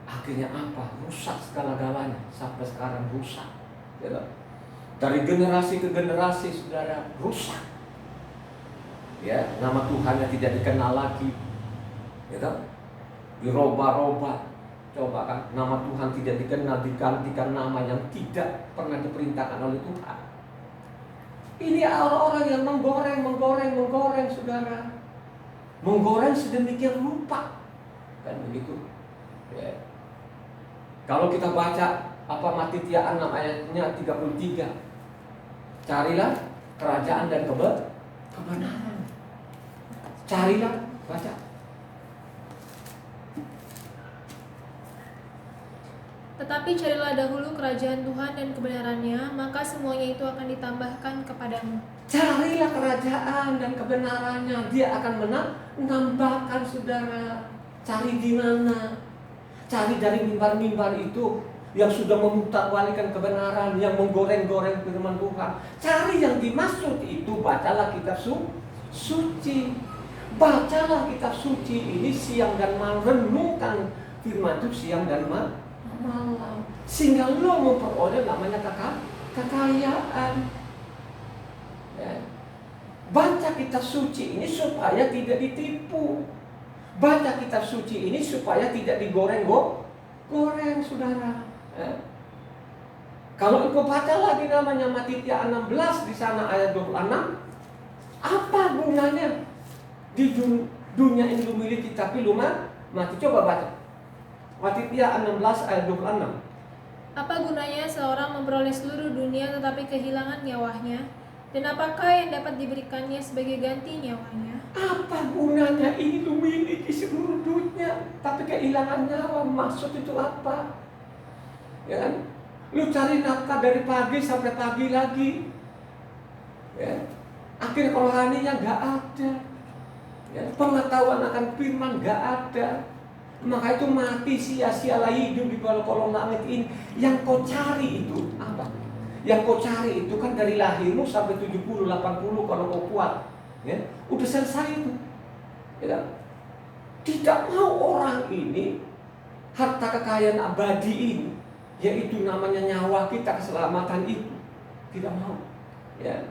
Akhirnya apa? Rusak segala-galanya. Sampai sekarang rusak. Ya, dari generasi ke generasi, saudara, rusak. Ya, nama Tuhannya tidak dikenal lagi. Ya, dirubah-rubah. Coba kan, nama Tuhan tidak dikenal, digantikan nama yang tidak pernah diperintahkan oleh Tuhan. Ini orang-orang yang menggoreng, saudara. Menggoreng sedemikian rupa. Kan begitu. Ya. Kalau kita baca Matitia 6 ayatnya 33, carilah kerajaan dan kebenaran. Carilah, baca. Tetapi carilah dahulu kerajaan Tuhan dan kebenarannya, maka semuanya itu akan ditambahkan kepadamu. Carilah kerajaan dan kebenarannya, dia akan menambahkan, saudara. Cari di mana? Cari dari mimbar-mimbar itu yang sudah memutarbalikkan kebenaran, yang menggoreng-goreng firman Tuhan. Cari yang dimaksud itu, bacalah kitab suci. Bacalah kitab suci ini siang dan malam, renungkan firman itu siang dan malam, sehingga lo memperoleh namanya kekayaan. Ya. Baca kitab suci ini supaya tidak ditipu. Baca kitab suci ini supaya tidak digoreng, saudara. Ya. Kalau engkau baca lagi namanya Matitia 16 di sana ayat 26, apa gunanya di dunia ini lu miliki tapi lu mati? Coba baca Matitia 16 ayat 26. Apa gunanya seorang memperoleh seluruh dunia tetapi kehilangan nyawanya? Dan apakah yang dapat diberikannya sebagai ganti nyawanya? Apa gunanya ini lu miliki seluruh dunia tapi kehilangan nyawa? Maksud itu apa? Ya kan? Lu cari nafkah dari pagi sampai pagi lagi. Ya. Akhir rohaninya gak ada. Ya. Pengetahuan akan firman gak ada. Maka itu mati sia-sialah hidup di bawah kolong langit ini. Yang kau cari itu apa? Yang kau cari itu kan dari lahirmu sampai 70, 80 kalau kau kuat. Ya, udah selesai itu. Ya, tidak mau orang ini harta kekayaan abadi ini, yaitu namanya nyawa kita, keselamatan itu, tidak mau. Ya.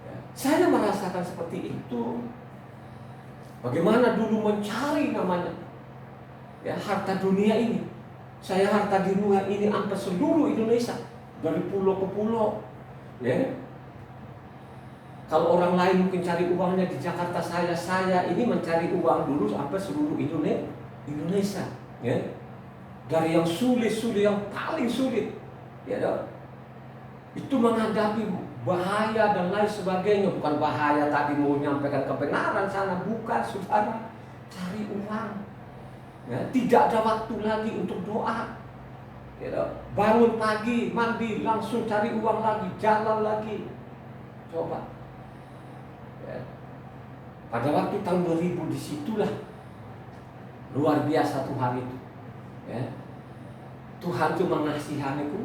Ya. Saya merasakan seperti itu. Bagaimana dulu mencari namanya ya harta dunia ini. Saya harta dunia ini sampai seluruh Indonesia, dari pulau ke pulau. Ya. Kalau orang lain mungkin cari uangnya di Jakarta, saya ini mencari uang dulu sampai seluruh Indonesia. Ya. Dari yang sulit, yang paling sulit, ya dong. Itu menghadapi bahaya dan lain sebagainya. Bukan bahaya tadi mau menyampaikan kebenaran sana, bukan, saudara. Cari uang. Ya, tidak ada waktu lagi untuk doa. Ya dong. Bangun pagi, mandi, langsung cari uang lagi, jalan lagi. Coba. Ya. Pada waktu tahun 2000 disitulah luar biasa Tuhan itu. Ya. Tuhan itu mengasihaniku,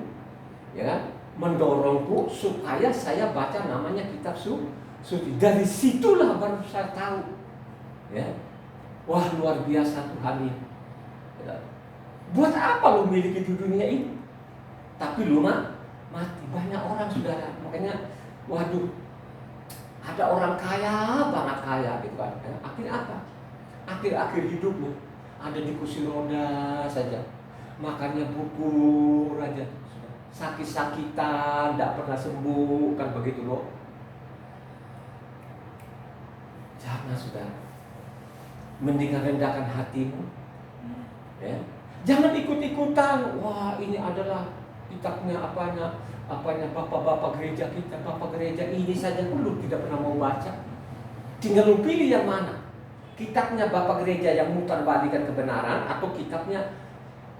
ya kan? Mendorongku supaya saya baca namanya kitab suci. Dari situlah baru saya tahu, ya, wah luar biasa Tuhan ini. Ya. Buat apa lo miliki di dunia ini? Tapi lo mati. Banyak orang, saudara. Makanya, waduh, ada orang kaya banget kaya gitu kan. Ya. Akhirnya apa? Akhir-akhir hidupmu ada di kursi roda saja, makannya bubur aja, sakit-sakitan, tidak pernah sembuh, kan begitu loh. Jangan, saudara, mendingan rendahkan hatimu, ya. Jangan ikut-ikutan. Wah, ini adalah kitabnya apanya bapak-bapak gereja kita, bapak gereja ini saja pun tidak pernah mau baca. Tinggal lu pilih yang mana, kitabnya bapak gereja yang mutarbalikan kebenaran atau kitabnya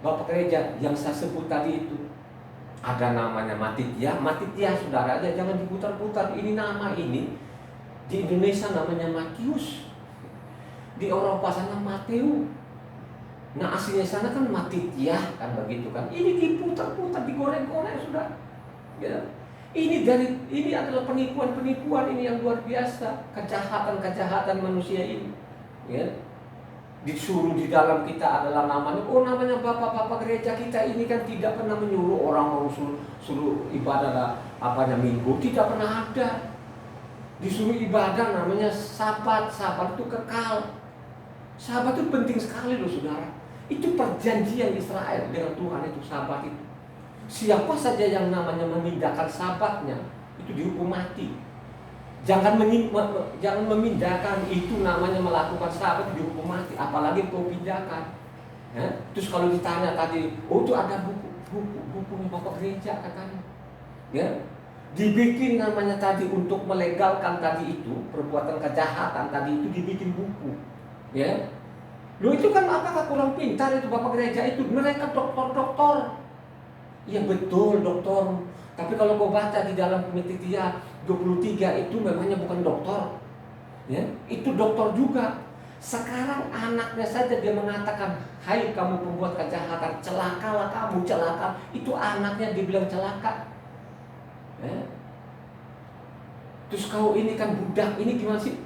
bapak gereja yang saya sebut tadi itu. Ada namanya Matitia, saudara aja, jangan diputar-putar. Ini nama ini di Indonesia namanya Matius, di Eropa sana Mateo. Nah aslinya sana kan Matitia, kan begitu kan. Ini diputar-putar, digoreng-goreng, sudah. Ya. Ini adalah penipuan ini yang luar biasa, kejahatan manusia ini. Ya. disuruh di dalam kita adalah namanya bapak-bapak gereja kita ini kan tidak pernah menyuruh orang suruh ibadah minggu, tidak pernah ada. Disuruh ibadah namanya Sabat itu kekal. Sabat itu penting sekali loh saudara. Itu perjanjian Israel dengan Tuhan itu Sabat itu. Siapa saja yang namanya memindahkan Sabatnya itu dihukum mati. Jangan memindahkan, itu namanya melakukan Sabat dihukum mati, apalagi kau pindahkan. Ya? Terus kalau ditanya tadi, itu ada bukunya Bapak Gereja katanya. Ya? Dibikin namanya tadi untuk melegalkan tadi itu, perbuatan kejahatan tadi itu dibikin buku. Ya? Lu itu kan apakah kurang pintar itu Bapak Gereja itu? Mereka doktor. Ya betul doktor. Tapi kalau kau baca di dalam Matitia 23 itu memangnya bukan doktor, ya, itu doktor juga. Sekarang anaknya saja dia mengatakan, hai kamu pembuat kejahatan, celakalah kamu, celaka. Itu anaknya dibilang celaka, ya. Terus kau ini kan budak, ini gimana sih?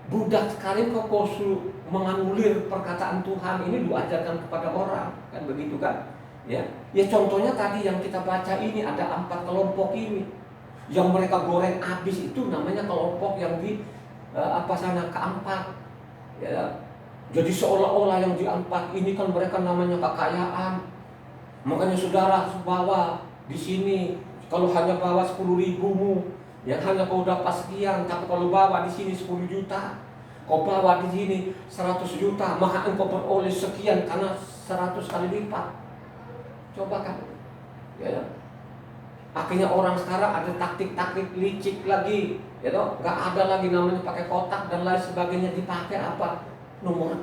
Budak sekali kau menganulir perkataan Tuhan ini diajarkan kepada orang, kan begitu kan? Ya contohnya tadi yang kita baca ini ada 4 kelompok ini yang mereka goreng habis, itu namanya kelompok yang di keempat. Ya, jadi seolah-olah yang di 4 ini kan mereka namanya kekayaan. Makanya saudara bawa di sini kalau hanya bawa 10.000-mu, yang hanya kau dapat sekian. Tapi kalau bawa di sini 10 juta, kau bawa di sini 100 juta, maka engkau beroleh sekian karena 100 kali lipat. Coba kan, ya. Akhirnya orang sekarang ada taktik-taktik licik lagi, ya toh, nggak ada lagi namanya pakai kotak dan lain sebagainya, dipakai apa? Nomor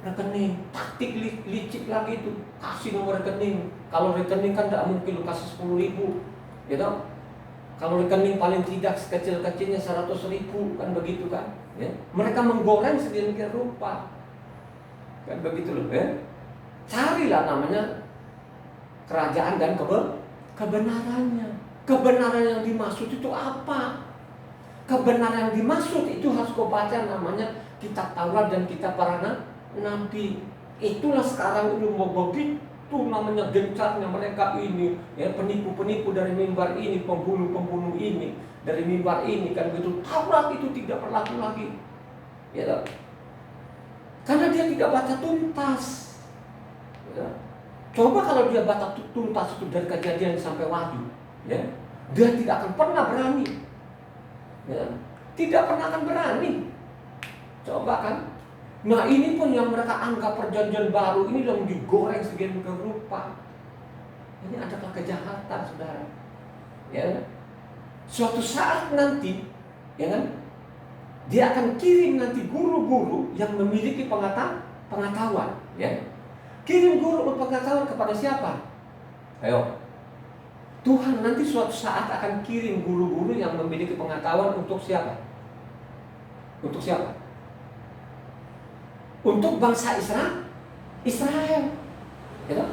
rekening, taktik licik lagi itu, kasih nomor rekening. Kalau rekening kan tidak mungkin lu kasih 10.000, ya toh. Kalau rekening paling tidak sekecil-kecilnya 100.000, kan begitu kan? Ya. Mereka menggoreng sedemikian rupa, kan begitu loh, ya. Carilah namanya kerajaan dan kebenarannya. Kebenaran yang dimaksud itu apa? Kebenaran yang dimaksud itu harus kau baca namanya kitab Taurat dan kitab para nabi. Itulah sekarang ini mau begitu namanya gencarnya mereka ini, ya, penipu-penipu dari mimbar ini, pembunuh-pembunuh ini dari mimbar ini, kan begitu. Taurat itu tidak berlaku lagi, ya, karena dia tidak baca tuntas, ya. Coba kalau dia baca tuntas itu dari Kejadian sampai Wahyu, ya, dia tidak akan pernah berani, ya, tidak pernah akan berani. Coba kan. Nah ini pun yang mereka anggap perjanjian baru ini yang digoreng sedemikian rupa. Ini adalah kejahatan, saudara. Ya, suatu saat nanti, ya kan, dia akan kirim nanti guru-guru yang memiliki pengetahuan, ya. Kirim guru berpengetahuan kepada siapa? Ayo. Tuhan nanti suatu saat akan kirim guru-guru yang memiliki pengetahuan untuk siapa? Untuk siapa? Untuk bangsa Israel. Ya.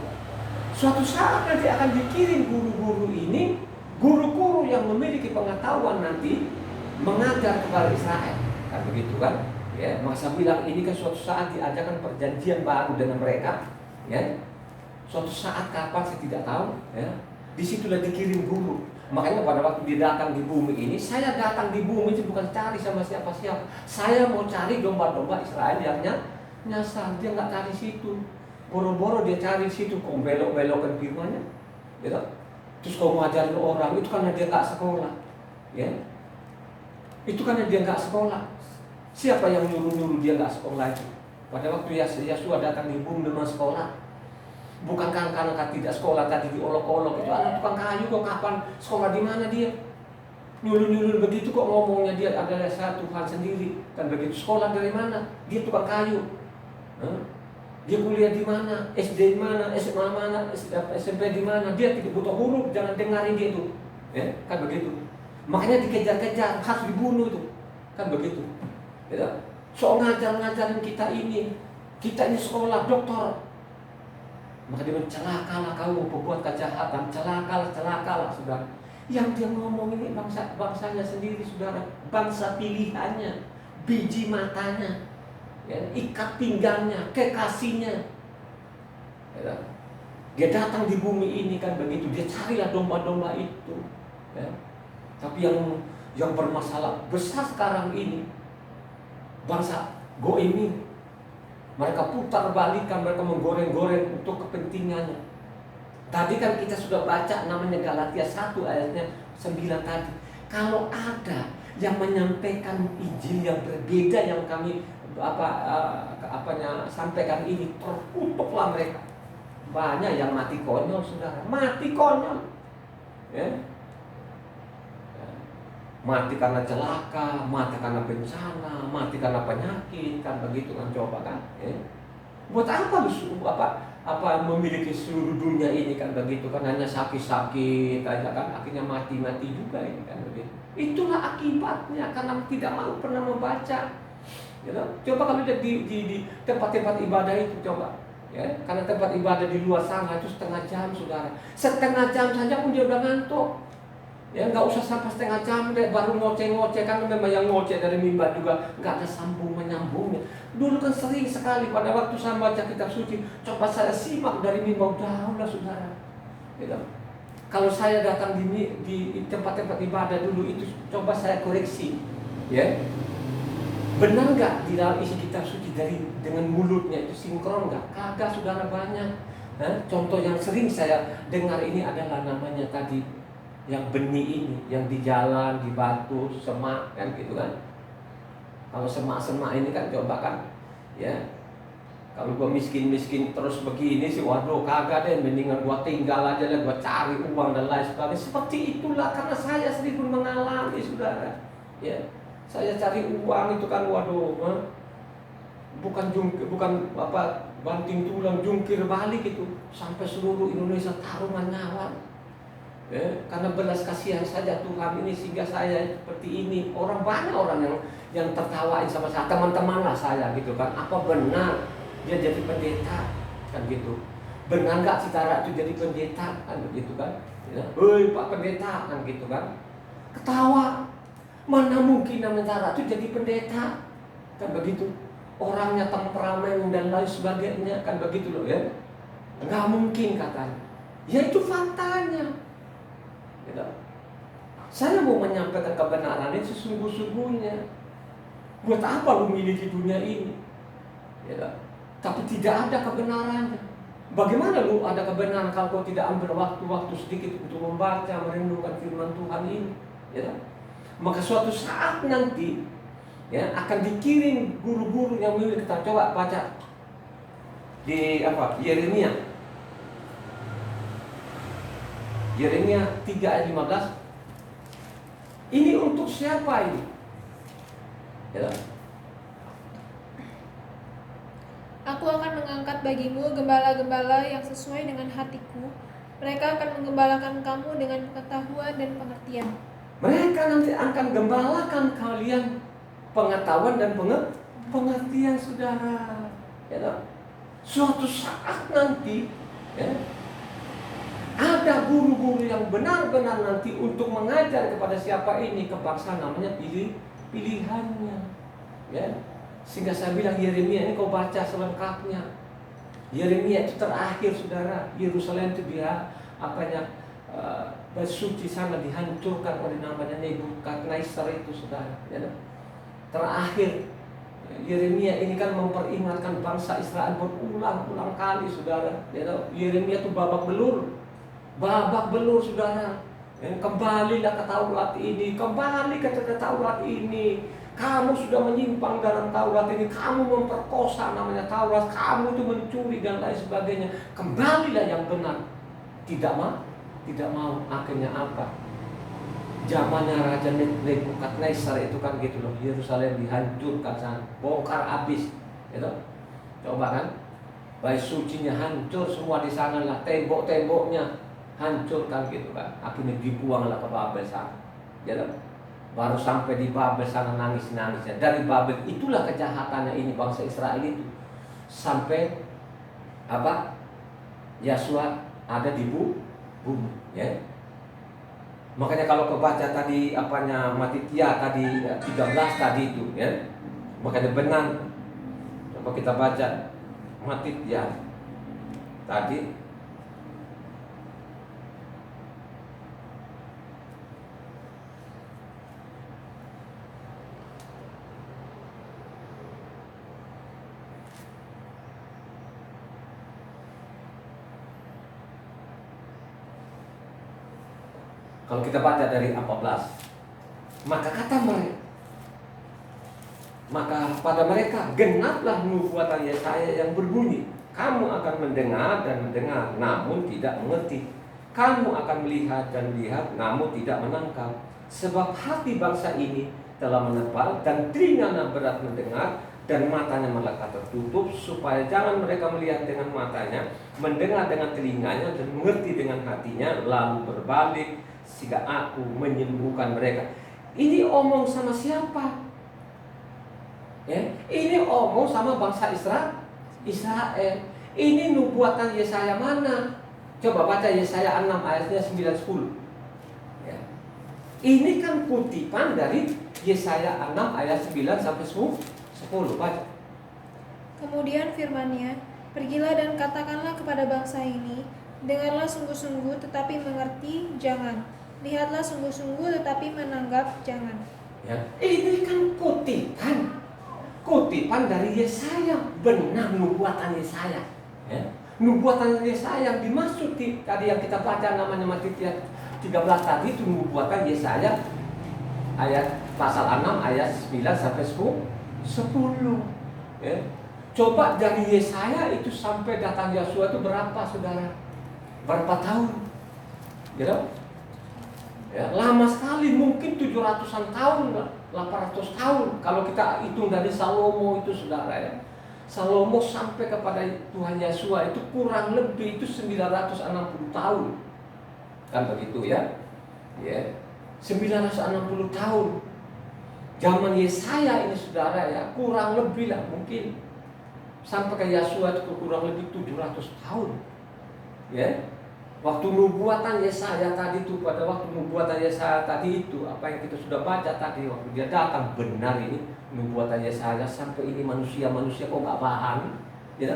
Suatu saat nanti akan dikirim guru-guru ini, guru-guru yang memiliki pengetahuan nanti mengajar kepada Israel. Kan begitu kan? Ya, masa bilang ini kan suatu saat diajarkan perjanjian baru dengan mereka. Ya, suatu saat kapan saya tidak tahu, ya. Disitulah dikirim guru. Makanya pada waktu dia datang di bumi ini, saya datang di bumi itu bukan cari sama siapa-siapa. Saya mau cari domba-domba Israel yang nyasar. Dia nggak cari situ. Boro-boro dia cari situ, kok belok-belokkan firmannya, gitu. Terus kau ngajarin orang itu karena dia nggak sekolah, ya. Itu karena dia nggak sekolah. Siapa yang nyuruh dia nggak sekolah itu? Pada waktu Yesua datang di bumi dengan sekolah, bukan karena tidak sekolah tadi diolok-olok, itu anak tukang kayu kok, kapan sekolah di mana dia? Nyuruh begitu kok ngomongnya dia adalah Tuhan sendiri, kan begitu. Sekolah dari mana? Dia tukang kayu. Dia kuliah di mana? SD di mana? SMA mana? SMP di mana? Dia tidak butuh huruf, jangan dengarin dia itu, ya, kan begitu. Makanya dikejar-kejar, harus dibunuh itu, kan begitu. Ya. So ngajarin kita ini sekolah doktor. Maka dia celakalah kamu pembuat kejahatan, celakalah saudara. Yang dia ngomong ini bangsanya sendiri, saudara, bangsa pilihannya, biji matanya. ya, ikat pinggangnya, kekasihnya. Ya. Dia datang di bumi ini kan begitu, dia carilah domba-domba itu. Ya. Tapi yang bermasalah besar sekarang ini bangsa Goim ini, mereka putar balikan, mereka menggoreng-goreng untuk kepentingannya. Tadi kan kita sudah baca namanya Galatia 1 ayatnya 9 tadi. Kalau ada yang menyampaikan Injil yang berbeda yang kami sampaikan ini, terkutuklah mereka. Banyak yang mati konyol, saudara, mati konyol, ya. Mati karena celaka, mati karena bencana, mati karena penyakit, kan begitu kan, coba kan, ya. Buat apa memiliki seluruh dunia ini kan begitu kan, hanya sakit-sakit aja kan, akhirnya mati-mati juga ini kan begitu. Itulah akibatnya karena tidak mau pernah membaca. Ya, coba kalau di tempat-tempat ibadah itu coba. Ya, karena tempat ibadah di luar sana itu setengah jam, saudara. Setengah jam saja pun dia udah ngantuk. Ya, nggak usah sampai setengah jam deh, baru ngoceh-ngoceh. Kan memang yang ngoceh dari mimbar juga nggak ada sambung menyambungnya. Dulu kan sering sekali pada waktu saya baca kitab suci, coba saya simak dari mimbar, udah saudara. Gitu. Kalau saya datang di tempat-tempat ibadah dulu itu, coba saya koreksi, ya. Benar nggak di dalam isi kitab suci dengan mulutnya itu sinkron nggak? Kagak, saudara, banyak. Contoh yang sering saya dengar ini adalah namanya tadi yang benih ini, yang di jalan, di batu, semak kan gitu kan. Kalau semak-semak ini kan coba kan, ya. Kalau gua miskin terus begini sih, waduh kagak deh, mendingan gua tinggal aja deh, gua cari uang dan lain sebagainya. Seperti itulah karena saya sendiri pun mengalami, saudara. Ya. Saya cari uang itu kan, waduh, bukan banting tulang jungkir balik itu, sampai seluruh Indonesia taruhan nyawa. Karena belas kasihan saja Tuhan ini sehingga saya seperti ini. Banyak orang yang tertawain sama saya, teman-teman lah saya gitu kan. Apa benar dia jadi pendeta kan gitu? Benar nggak Citara itu jadi pendeta kan gitu kan? Hei Pak Pendeta kan gitu kan? Ketawa. Mana mungkin Citara itu jadi pendeta kan begitu? Orangnya temperamen dan lain sebagainya kan begitu loh ya. Nggak mungkin katanya. Ya itu faktanya. Gitu. Saya mau menyampaikan kebenaran ini sesungguh-sungguhnya. Buat apa lu miliki dunia ini? Gitu. Tapi tidak ada kebenarannya. Bagaimana lu ada kebenaran kalau kau tidak ambil waktu-waktu sedikit untuk membaca, merenungkan firman Tuhan ini? Gitu. Maka suatu saat nanti ya akan dikirim guru-guru yang milik kita. Coba baca di Yeremia 3 ayat 15. Ini untuk siapa ini? Ya. Aku akan mengangkat bagimu gembala-gembala yang sesuai dengan hatiku. Mereka akan menggembalakan kamu dengan pengetahuan dan pengertian. Mereka nanti akan gembalakan kalian pengetahuan dan pengertian, saudara. Ya, suatu saat nanti, ya, ada guru-guru yang benar-benar nanti untuk mengajar kepada siapa ini, ke bangsa namanya pilihannya. Ya. Sehingga saya bilang Yeremia ini kau baca selengkapnya. Yeremia itu terakhir, saudara. Yerusalem itu dia bait suci sana dihancurkan oleh namanya Nebukadnezar itu, saudara. Ya. Terakhir Yeremia ini kan memperingatkan bangsa Israel berulang-ulang kali, saudara. Ya. Yeremia itu babak belur, saudara. Kembalilah ke Taurat ini, kembali ke Taurat ini. Kamu sudah menyimpang dalam Taurat ini, kamu memperkosa namanya Taurat, kamu itu mencuri dan lain sebagainya. Kembalilah yang benar. Tidak mau, akhirnya apa? Zamannya Raja Nebukadnezar itu kan gitu loh, Yerusalem dihancurkan sana, bongkar habis, gitu. Coba kan, bait sucinya hancur semua di sana lah, tembok-temboknya hancurkan gitu kan, akhirnya dibuanglah ke Babel sana, gitu. Baru sampai di Babel sana nangis-nangisnya. Dari Babel itulah kejahatannya ini bangsa Israel itu. Sampai Yosua ada di bumi, ya. Makanya kalau kebaca tadi Matitia tadi 13 tadi itu, ya. Makanya benar Coba kita baca Matitya tadi. Kalau kita baca dari 14, maka kata mereka, maka pada mereka genaplah nubuatan Yesaya yang berbunyi, kamu akan mendengar dan mendengar, namun tidak mengerti. Kamu akan melihat dan melihat, namun tidak menangkap. Sebab hati bangsa ini telah menebal dan telinganya berat mendengar dan matanya melekat tertutup, supaya jangan mereka melihat dengan matanya, mendengar dengan telinganya dan mengerti dengan hatinya, lalu berbalik sehingga aku menyembuhkan mereka. Ini omong sama siapa? Ya, ini omong sama bangsa Israel. Ini nubuatan Yesaya mana? Coba baca Yesaya 6 ayatnya 9-10. Ya. Ini kan kutipan dari Yesaya 6 ayat 9 sampai 10. Baca. Kemudian firman-Nya, pergilah dan katakanlah kepada bangsa ini, dengarlah sungguh-sungguh tetapi mengerti jangan. Lihatlah sungguh-sungguh tetapi menanggap jangan. Ya, ini kan kutipan dari Yesaya, benar nubuatan Yesaya. Ya. Nubuatan Yesaya yang dimaksud tadi yang kita baca namanya Matitya 13 tadi itu nubuatan Yesaya ayat pasal 6 ayat 9 sampai 10. Ya. Coba dari Yesaya itu sampai datang Yosua itu berapa, saudara? Berapa tahun? Gitu? Ya, lama sekali, mungkin 700-an tahun, 800 tahun. Kalau kita hitung dari Salomo itu, saudara, ya. Salomo sampai kepada Tuhan Yesua itu kurang lebih itu 960 tahun. Kan begitu ya? Ya. 960 tahun. Zaman Yesaya ini, saudara, ya, kurang lebih lah mungkin sampai ke Yesua itu kurang lebih 700 tahun. Ya. Waktu nubuatan Yesaya tadi itu, pada waktu nubuatan Yesaya tadi itu, apa yang kita sudah baca tadi, waktu dia datang, benar ini nubuatan Yesaya sampai ini manusia kok nggak paham, ya?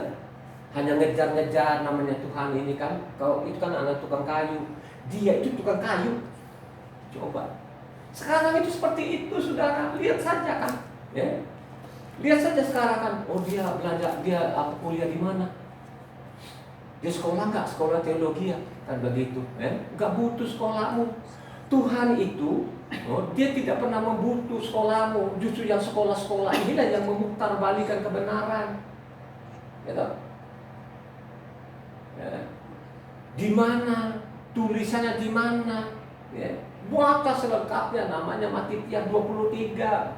Hanya ngejar-ngejar namanya Tuhan ini kan, kalau itu kan anak tukang kayu, dia itu tukang kayu. Coba, sekarang itu seperti itu, saudara, lihat saja kan, ya? Lihat saja sekarang kan, oh dia belajar, dia kuliah di mana? Dia sekolah nggak? Sekolah teologi ya? Kan begitu, nggak butuh sekolahmu. Tuhan itu, dia tidak pernah membutuh sekolahmu. Justru yang sekolah-sekolah inilah yang memutarbalikan kebenaran. Gitu. Ya. Di mana? Tulisannya di mana? Ya. Baca selengkapnya, namanya Matitya 23.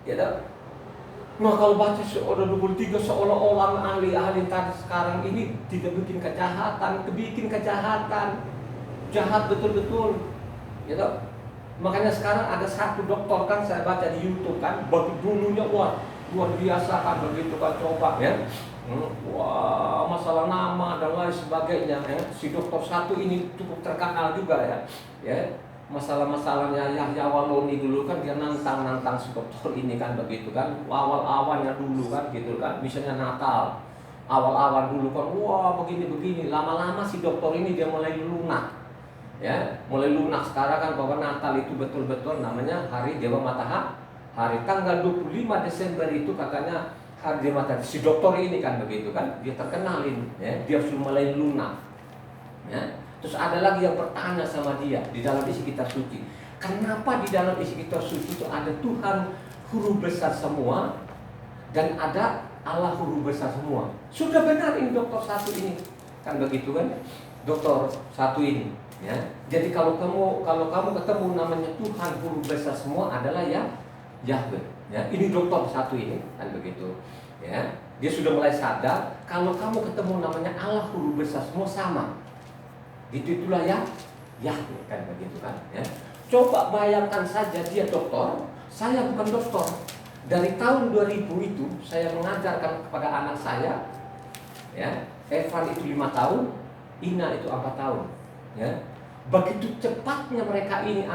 Gitu. Nah kalau baca seorang 23 seolah-olah ahli-ahli tadi sekarang ini tidak bikin kejahatan, jahat betul-betul, gitu. Makanya sekarang ada satu dokter kan saya baca di YouTube kan, bagi dulunya wah luar biasa kan begitu kan, coba ya, wah masalah nama dan lain sebagainya. Ya. Si dokter satu ini cukup terkenal juga ya. Masalah-masalahnya Yahya Waloni dulu kan dia nantang si dokter ini kan begitu kan, awal-awalnya dulu kan gitu kan, misalnya Natal awal-awal dulu kan wah begini-begini, lama-lama si dokter ini dia mulai lunak ya, sekarang kan bahwa Natal itu betul-betul namanya hari Dewa Matahari, tanggal 25 Desember itu katanya hari Dewa Matahari. Si dokter ini kan begitu kan, dia terkenalin ya, dia sudah mulai lunak ya. Terus ada lagi yang bertanya sama dia di dalam isi kitab suci, kenapa di dalam isi kitab suci itu ada Tuhan huruf besar semua dan ada Allah huruf besar semua? Sudah benar ini dokter satu ini kan begitu kan, dokter satu ini ya. Jadi kalau kamu ketemu namanya Tuhan huruf besar semua adalah Yahweh ya. Ini dokter satu ini kan begitu ya. Dia sudah mulai sadar kalau kamu ketemu namanya Allah huruf besar semua sama. Itulah Yahweh kan begitu kan ya. Coba bayangkan saja dia dokter, saya bukan dokter. Dari tahun 2000 itu saya mengajarkan kepada anak saya ya. Evan itu 5 tahun, Ina itu 4 tahun ya. Begitu cepatnya mereka ini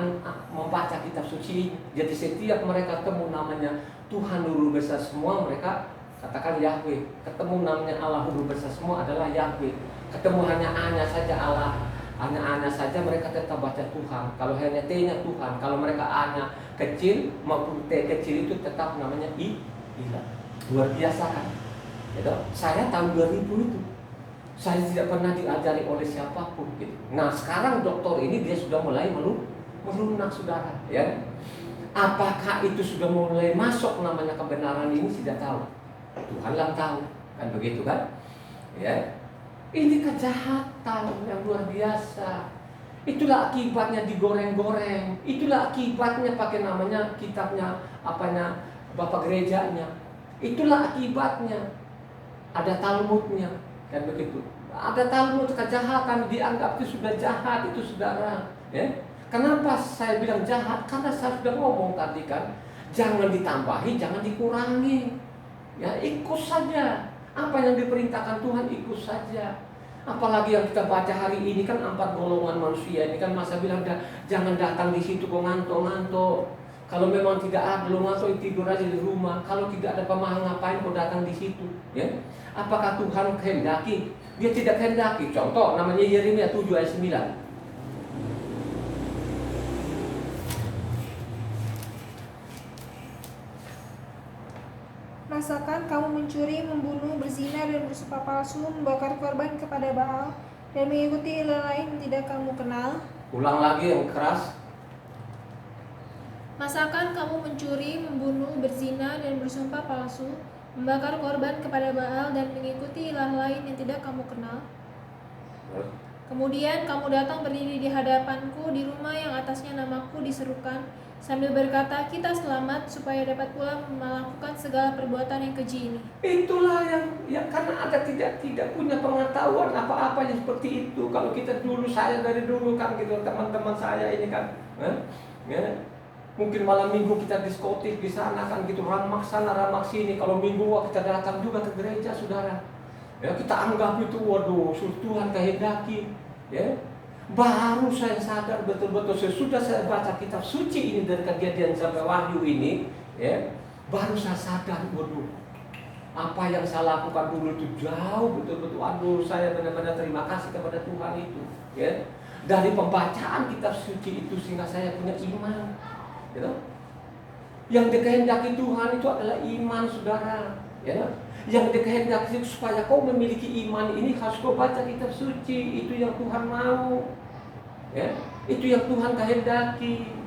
membaca kitab suci. Jadi setiap mereka temu namanya Tuhan huruf besar semua, mereka katakan Yahweh. Ketemu namanya Allah huruf besar semua adalah Yahweh. Ketemu hanya saja Allah, hanya saja mereka tetap baca Tuhan. Kalau hanya T-nya Tuhan, kalau mereka A-nya kecil maupun T kecil itu tetap namanya ilah. Luar biasa kan? Gitu. Saya tahun 2000 itu saya tidak pernah diajari oleh siapapun gitu. Nah sekarang doktor ini dia sudah mulai melunak saudara ya. Apakah itu sudah mulai masuk namanya kebenaran ini tidak tahu. Tuhan yang tahu kan begitu kan ya. Ini kejahatan yang luar biasa. Itulah akibatnya digoreng-goreng. Itulah akibatnya pakai namanya kitabnya apanya bapak gerejanya. Itulah akibatnya. Ada Talmudnya kan begitu. Ada Talmud kejahatan dianggap itu sudah jahat itu saudara ya. Kenapa saya bilang jahat? Karena saya sudah ngomong tadi kan, jangan ditambahi, jangan dikurangi. Ya, ikut saja. Apa yang diperintahkan Tuhan ikut saja. Apalagi yang kita baca hari ini kan 4 golongan manusia. Ini kan masa bilang jangan datang di situ kok ngantuk-ngantuk. Kalau memang tidak ada lu ngantuk tidur aja di rumah. Kalau tidak ada pemahaman ngapain kau datang di situ? Ya. Apakah Tuhan kehendaki? Dia tidak kehendaki. Contoh namanya Yeremia 7 ayat 9. Rasakan kamu mencuri, membunuh, berzina, dan bersumpah palsu, membakar korban kepada Baal, dan mengikuti ilah lain yang tidak kamu kenal. Ulang lagi yang keras. Masakan kamu mencuri, membunuh, berzina, dan bersumpah palsu, membakar korban kepada Baal, dan mengikuti ilah lain yang tidak kamu kenal. Kemudian kamu datang berdiri di hadapanku di rumah yang atasnya namaku diserukan, sambil berkata, kita selamat supaya dapat pula melakukan segala perbuatan yang keji ini. Itulah yang karena ada tidak punya pengetahuan apa-apa yang seperti itu. Kalau kita dulu, saya dari dulu kan gitu, teman-teman saya ini kan, ya, mungkin malam minggu kita diskotik di sana kan gitu, ramak sana ramak sini. Kalau minggu kita datang juga ke gereja saudara, ya kita anggap itu waduh Tuhan kehendaki, ya. Baru saya sadar betul-betul sesudah saya baca kitab suci ini dari Kejadian sampai Wahyu ini, ya, baru saya sadar, waduh, apa yang saya lakukan dulu itu jauh betul-betul. Aduh, saya benar-benar terima kasih kepada Tuhan itu, ya. Dari pembacaan kitab suci itu sehingga saya punya iman, gitu. Yang dikehendaki Tuhan itu adalah iman, saudara, ya. Yang dikehendaki supaya kau memiliki iman ini harus kau baca kitab suci. Itu yang Tuhan mau, ya. Itu yang Tuhan kehendaki.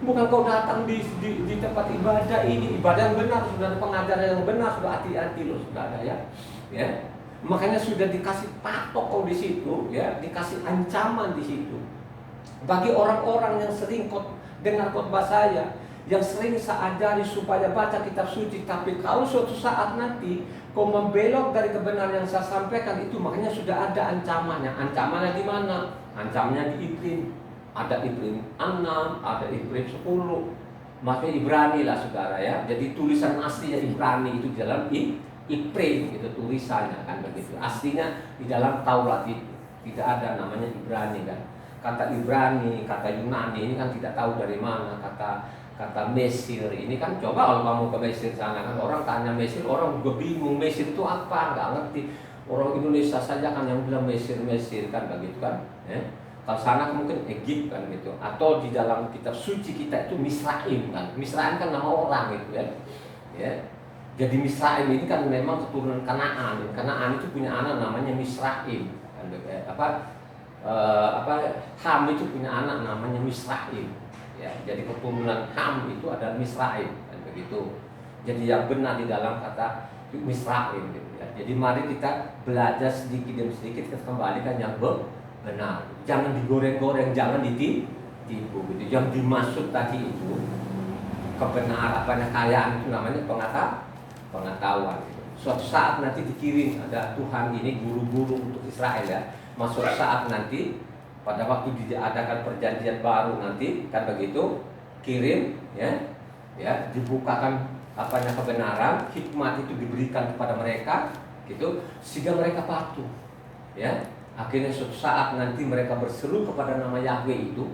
Bukan kau datang di tempat ibadah ini, ibadah yang benar, sudah pengajaran yang benar, sudah hati-hati loh saudara ya. Ya. Makanya sudah dikasih patok kau di situ, ya, dikasih ancaman di situ. Bagi orang-orang yang sering dengar khotbah saya, yang sering saya ajari supaya baca kitab suci, tapi kalau suatu saat nanti kau membelok dari kebenaran yang saya sampaikan itu, makanya sudah ada ancamannya. Ancamannya di mana? Ancamannya di Ibrani. Ada Ibrani 6, ada Ibrani 10. Maksudnya Ibrani lah saudara ya. Jadi tulisan aslinya Ibrani itu di dalam Ibrani gitu tulisannya kan begitu. Aslinya di dalam Taurat itu tidak ada namanya Ibrani kan. Kata Ibrani, kata Yunani ini kan tidak tahu dari mana. Kata Mesir ini kan, coba kalau kamu ke Mesir sana kan, orang tanya Mesir, orang juga bingung Mesir itu apa, nggak ngerti. Orang Indonesia saja kan yang bilang Mesir kan begitu kan, ya. Kalau sana mungkin Egypt kan gitu, atau di dalam kitab suci kita itu Misraim kan. Misraim kan nama orang gitu ya. Ya. Jadi Misraim ini kan memang keturunan Kanaan. Kanaan itu punya anak namanya Misraim kan, Ham itu punya anak namanya Misraim. Ya, jadi keturunan Ham itu adalah Misraim kan begitu. Jadi yang benar di dalam kata Misraim gitu ya. Jadi mari kita belajar sedikit demi sedikit, kita kembalikan yang benar. Jangan digoreng-goreng, jangan ditipu gitu. Yang dimaksud tadi itu kebenaran, kekayaan itu namanya pengetahuan gitu. Suatu saat nanti dikirim ada Tuhan ini guru-guru untuk Israel ya. Suatu saat nanti pada waktu diadakan perjanjian baru nanti kan begitu, kirim ya dibukakan kebenaran, hikmat itu diberikan kepada mereka gitu sehingga mereka patuh ya. Akhirnya suatu saat nanti mereka berseru kepada nama Yahweh itu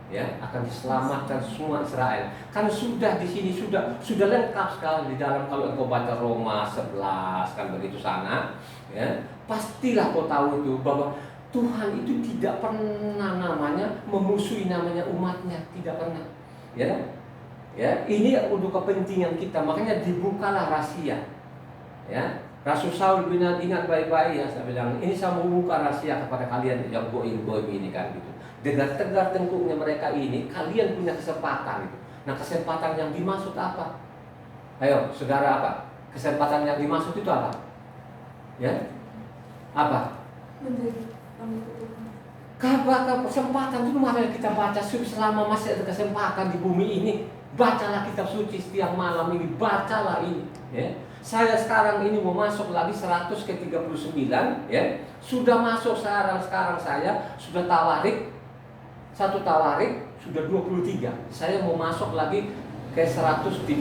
ya, akan diselamatkan semua Israel. Kan sudah di sini sudah lengkap sekali di dalam, kalau engkau baca Roma 11 kan begitu sana, ya, pastilah kau tahu itu bahwa Tuhan itu tidak pernah namanya memusuhi namanya umatnya, tidak pernah. Ya. Ya, ini untuk kepentingan kita, makanya dibukalah rahasia. Ya. Rasul Saul bilang, ingat baik-baik ya, saya bilang, ini saya membuka rahasia kepada kalian yang goim-goim ini kan gitu. Dengan tegar tengkuknya mereka ini, kalian punya kesempatan itu. Nah, kesempatan yang dimaksud apa? Ayo, saudara, apa? Kesempatan yang dimaksud itu apa? Ya? Apa? Menjadi pengikut Tuhan. Kabar kesempatan itu mari kita baca selama masih ada kesempatan di bumi ini. Bacalah kitab suci setiap malam ini, bacalah ini. Ya. Saya sekarang ini mau masuk lagi 100 ke 39, ya. Sudah masuk sekarang saya sudah tawarik. Satu tawarik sudah 23. Saya mau masuk lagi ke 139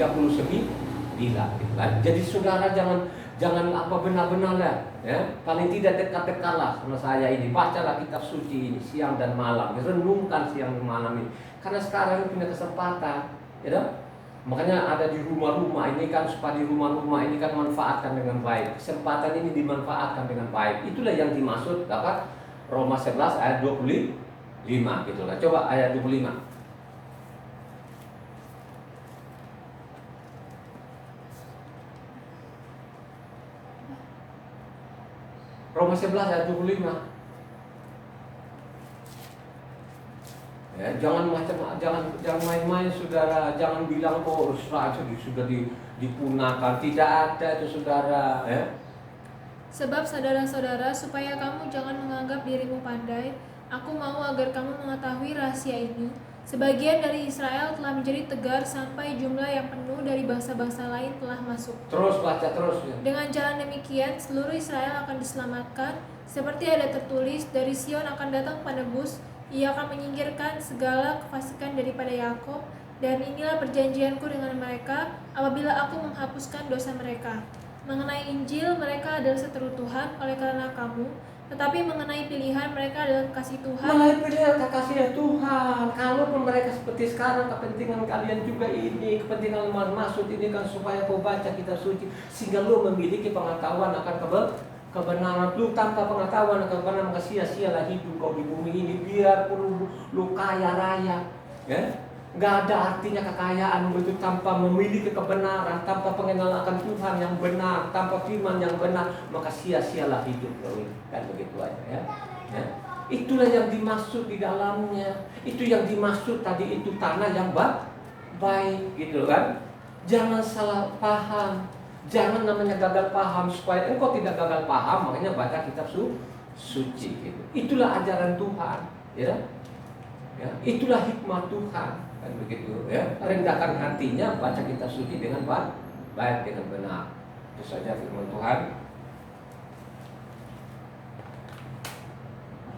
gitu kan. Jadi saudara jangan apa benar-benar lah, ya. Paling tidak dekat-dekatlah sama saya ini. Bacalah kitab suci ini siang dan malam. Renungkan siang dan malam ini. Karena sekarang punya kesempatan, ya. Makanya ada di rumah-rumah ini kan, supaya di rumah-rumah ini kan manfaatkan dengan baik. Kesempatan ini dimanfaatkan dengan baik. Itulah yang dimaksud apa? Roma 11 ayat 25 gitu lah. Coba ayat 25. Roma 11 ayat 25. Ya, jangan main-main saudara, jangan bilang oh Israel sudah dipunahkan, tidak ada itu saudara, ya. Sebab saudara-saudara, supaya kamu jangan menganggap dirimu pandai, aku mau agar kamu mengetahui rahasia ini. Sebagian dari Israel telah menjadi tegar sampai jumlah yang penuh dari bangsa-bangsa lain telah masuk. Terus baca terus ya. Dengan jalan demikian, seluruh Israel akan diselamatkan. Seperti ada tertulis, dari Sion akan datang penebus, ia akan menyingkirkan segala kefasikan daripada Yakob. Dan inilah perjanjianku dengan mereka, apabila aku menghapuskan dosa mereka. Mengenai Injil, mereka adalah seteru Tuhan oleh karena kamu, tetapi mengenai pilihan, mereka adalah kasih Tuhan. Mulai pilihan kekasih Tuhan. Kalaupun mereka seperti sekarang, kepentingan kalian juga ini, kepentingan maksud ini kan supaya kau baca kitab suci, sehingga lu memiliki pengetahuan akan kebenaran. Lu tanpa pengetahuan akan kebenaran, maka sia-sialah hidup kau di bumi ini. Biarpun lu kaya raya, ya, nggak ada artinya kekayaan itu tanpa memiliki kebenaran, tanpa pengenalan akan Tuhan yang benar, tanpa firman yang benar, maka sia-sialah hidup kau ini. Kan begitu aja, ya. Ya. Itulah yang dimaksud di dalamnya. Itu yang dimaksud tadi, itu tanah yang baik gitu kan. Jangan salah paham. Jangan namanya gagal paham, supaya engkau tidak gagal paham, makanya baca kitab suci gitu. Itulah ajaran Tuhan, ya. Ya, itulah hikmah Tuhan, kan begitu, ya. Rendahkan hatinya, baca kitab suci dengan baik, dengan benar. Itu saja firman Tuhan.